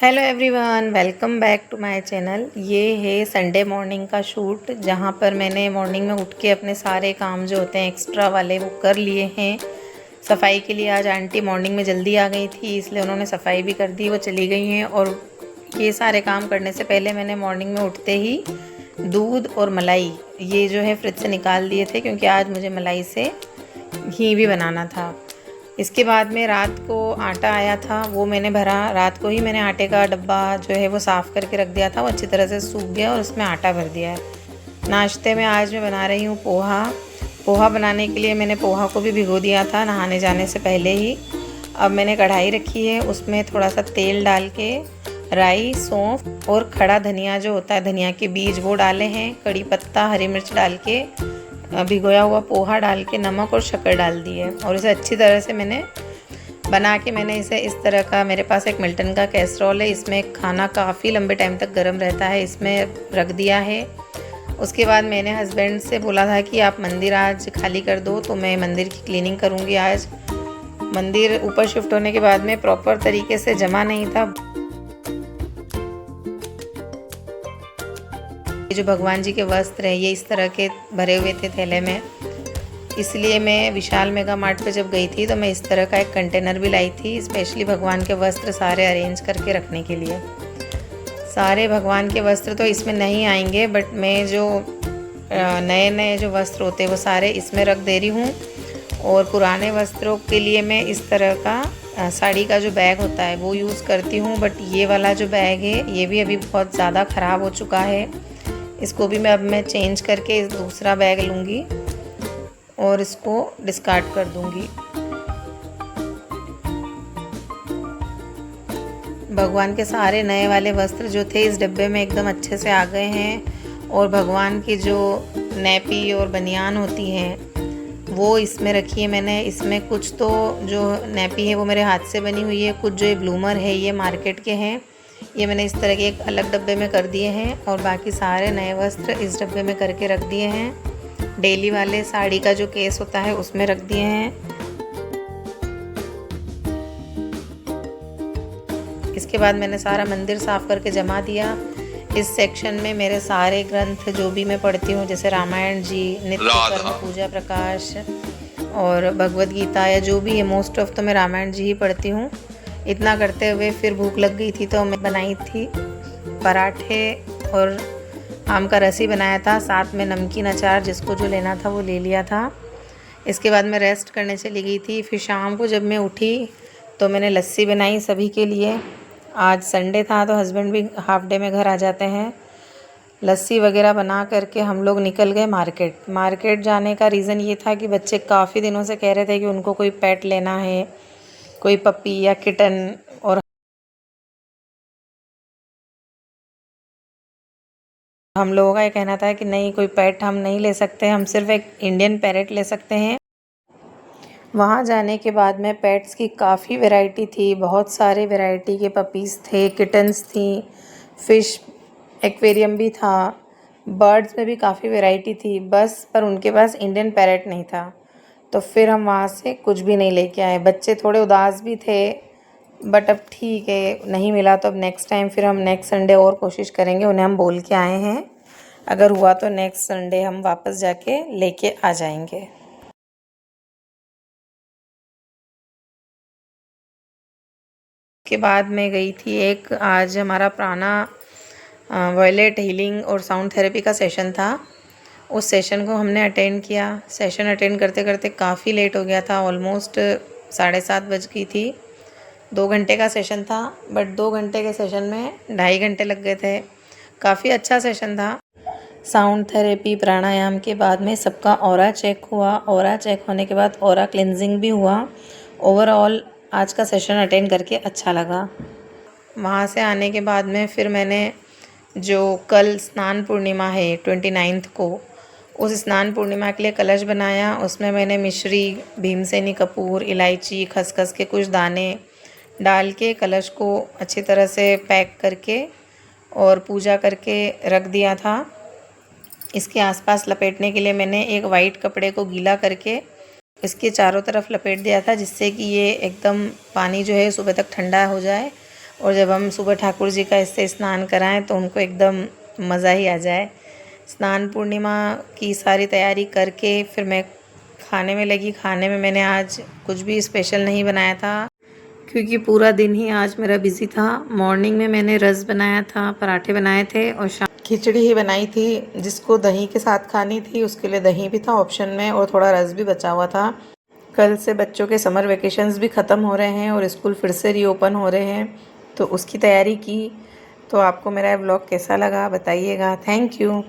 Hello everyone, welcome back to my channel. ये है Sunday morning का शूट, जहाँ पर मैंने मॉर्निंग में उठ के अपने सारे काम जो होते हैं एक्स्ट्रा वाले वो कर लिए हैं। सफाई के लिए आज आंटी मॉर्निंग में जल्दी आ गई थी, इसलिए उन्होंने सफाई भी कर दी, वो चली गई हैं। और ये सारे काम करने से पहले मैंने मॉर्निंग में उठते ही दूध और मलाई ये जो है फ्रिज से निकाल दिए थे, क्योंकि आज मुझे मलाई से घी भी बनाना था। इसके बाद में रात को आटा आया था, वो मैंने भरा। रात को ही मैंने आटे का डब्बा जो है वो साफ़ करके रख दिया था, वो अच्छी तरह से सूख गया और उसमें आटा भर दिया है। नाश्ते में आज मैं बना रही हूँ पोहा। पोहा बनाने के लिए मैंने पोहा को भी भिगो दिया था नहाने जाने से पहले ही। अब मैंने कढ़ाई रखी है, उसमें थोड़ा सा तेल डाल के राई, सौंफ और खड़ा धनिया जो होता है, धनिया के बीज, वो डाले हैं। कड़ी पत्ता, हरी मिर्च डाल के भिगोया हुआ पोहा डाल के नमक और शक्कर डाल दी है, और इसे अच्छी तरह से मैंने बना के मैंने इसे इस तरह का, मेरे पास एक मिल्टन का कैसरोल है, इसमें खाना काफ़ी लंबे टाइम तक गर्म रहता है, इसमें रख दिया है। उसके बाद मैंने हस्बैंड से बोला था कि आप मंदिर आज खाली कर दो, तो मैं मंदिर की क्लीनिंग करूँगी आज। मंदिर ऊपर शिफ्ट होने के बाद में प्रॉपर तरीके से जमा नहीं था। जो भगवान जी के वस्त्र हैं ये इस तरह के भरे हुए थे थैले में, इसलिए मैं विशाल मेगा मार्ट पे जब गई थी तो मैं इस तरह का एक कंटेनर भी लाई थी, स्पेशली भगवान के वस्त्र सारे अरेंज करके रखने के लिए। सारे भगवान के वस्त्र तो इसमें नहीं आएंगे, बट मैं जो नए नए जो वस्त्र होते हैं वो सारे इसमें रख दे रही हूँ। और पुराने वस्त्रों के लिए मैं इस तरह का साड़ी का जो बैग होता है वो यूज़ करती हूँ, बट ये वाला जो बैग है ये भी अभी बहुत ज़्यादा ख़राब हो चुका है। इसको भी मैं चेंज करके दूसरा बैग लूँगी और इसको डिस्कार्ड कर दूँगी। भगवान के सारे नए वाले वस्त्र जो थे इस डब्बे में एकदम अच्छे से आ गए हैं, और भगवान की जो नैपी और बनियान होती हैं वो इसमें रखी है मैंने। इसमें कुछ तो जो नैपी है वो मेरे हाथ से बनी हुई है, कुछ जो ये ब्लूमर है ये मार्केट के हैं, ये मैंने इस तरह के एक अलग डब्बे में कर दिए हैं, और बाकी सारे नए वस्त्र इस डब्बे में करके रख दिए हैं। डेली वाले साड़ी का जो केस होता है उसमें रख दिए हैं। इसके बाद मैंने सारा मंदिर साफ़ करके जमा दिया। इस सेक्शन में मेरे सारे ग्रंथ जो भी मैं पढ़ती हूँ, जैसे रामायण जी, नित्य कर्म पूजा प्रकाश और भगवद गीता या जो भी है, मोस्ट ऑफ तो मैं रामायण जी ही पढ़ती हूँ। इतना करते हुए फिर भूख लग गई थी, तो मैं बनाई थी पराठे और आम का रस ही बनाया था, साथ में नमकीन अचार, जिसको जो लेना था वो ले लिया था। इसके बाद मैं रेस्ट करने चली गई थी। फिर शाम को जब मैं उठी तो मैंने लस्सी बनाई सभी के लिए। आज संडे था तो हस्बैंड भी हाफ डे में घर आ जाते हैं। लस्सी वगैरह बना करके हम लोग निकल गए मार्केट। मार्केट जाने का रीज़न ये था कि बच्चे काफ़ी दिनों से कह रहे थे कि उनको कोई पेट लेना है, कोई पपी या किटन, और हम लोगों का ये कहना था कि नहीं, कोई पेट हम नहीं ले सकते, हम सिर्फ एक इंडियन पैरेट ले सकते हैं। वहाँ जाने के बाद में पेट्स की काफ़ी वैरायटी थी, बहुत सारे वैरायटी के पपीज़ थे, किटन्स थी, फ़िश एक्वेरियम भी था, बर्ड्स में भी काफ़ी वैरायटी थी, बस पर उनके पास इंडियन पैरेट नहीं था। तो फिर हम वहाँ से कुछ भी नहीं लेके आए। बच्चे थोड़े उदास भी थे, बट अब ठीक है, नहीं मिला तो अब नेक्स्ट टाइम फिर हम नेक्स्ट संडे और कोशिश करेंगे। उन्हें हम बोल के आए हैं, अगर हुआ तो नेक्स्ट संडे हम वापस जाके लेके आ जाएंगे। के बाद मैं गई थी एक, आज हमारा प्राणा वॉयलेट हीलिंग और साउंड थेरेपी का सेशन था। उस सेशन को हमने अटेंड किया। सेशन अटेंड करते करते काफ़ी लेट हो गया था, ऑलमोस्ट 7:30 बज गई थी। 2 घंटे का सेशन था, बट 2 घंटे के सेशन में 2.5 घंटे लग गए थे। काफ़ी अच्छा सेशन था। साउंड थेरेपी प्राणायाम के बाद में सबका ऑरा चेक हुआ। ऑरा चेक होने के बाद ऑरा क्लिनजिंग भी हुआ। ओवरऑल आज का सेशन अटेंड करके अच्छा लगा। वहाँ से आने के बाद में फिर मैंने, जो कल स्नान पूर्णिमा है 29 को, उस स्नान पूर्णिमा के लिए कलश बनाया। उसमें मैंने मिश्री, भीमसेनी कपूर, इलायची, खसखस के कुछ दाने डाल के कलश को अच्छी तरह से पैक करके और पूजा करके रख दिया था। इसके आसपास लपेटने के लिए मैंने एक वाइट कपड़े को गीला करके इसके चारों तरफ लपेट दिया था, जिससे कि ये एकदम पानी जो है सुबह तक ठंडा हो जाए और जब हम सुबह ठाकुर जी का इससे स्नान कराएं तो उनको एकदम मज़ा ही आ जाए। स्नान पूर्णिमा की सारी तैयारी करके फिर मैं खाने में लगी। खाने में मैंने आज कुछ भी स्पेशल नहीं बनाया था क्योंकि पूरा दिन ही आज मेरा बिज़ी था। मॉर्निंग में मैंने रस बनाया था, पराठे बनाए थे और शाम खिचड़ी ही बनाई थी। जिसको दही के साथ खानी थी उसके लिए दही भी था ऑप्शन में और थोड़ा रस भी बचा हुआ था। कल से बच्चों के समर वेकेशंस भी ख़त्म हो रहे हैं और स्कूल फिर से रीओपन हो रहे हैं, तो उसकी तैयारी की। तो आपको मेरा व्लॉग कैसा लगा बताइएगा। Thank you.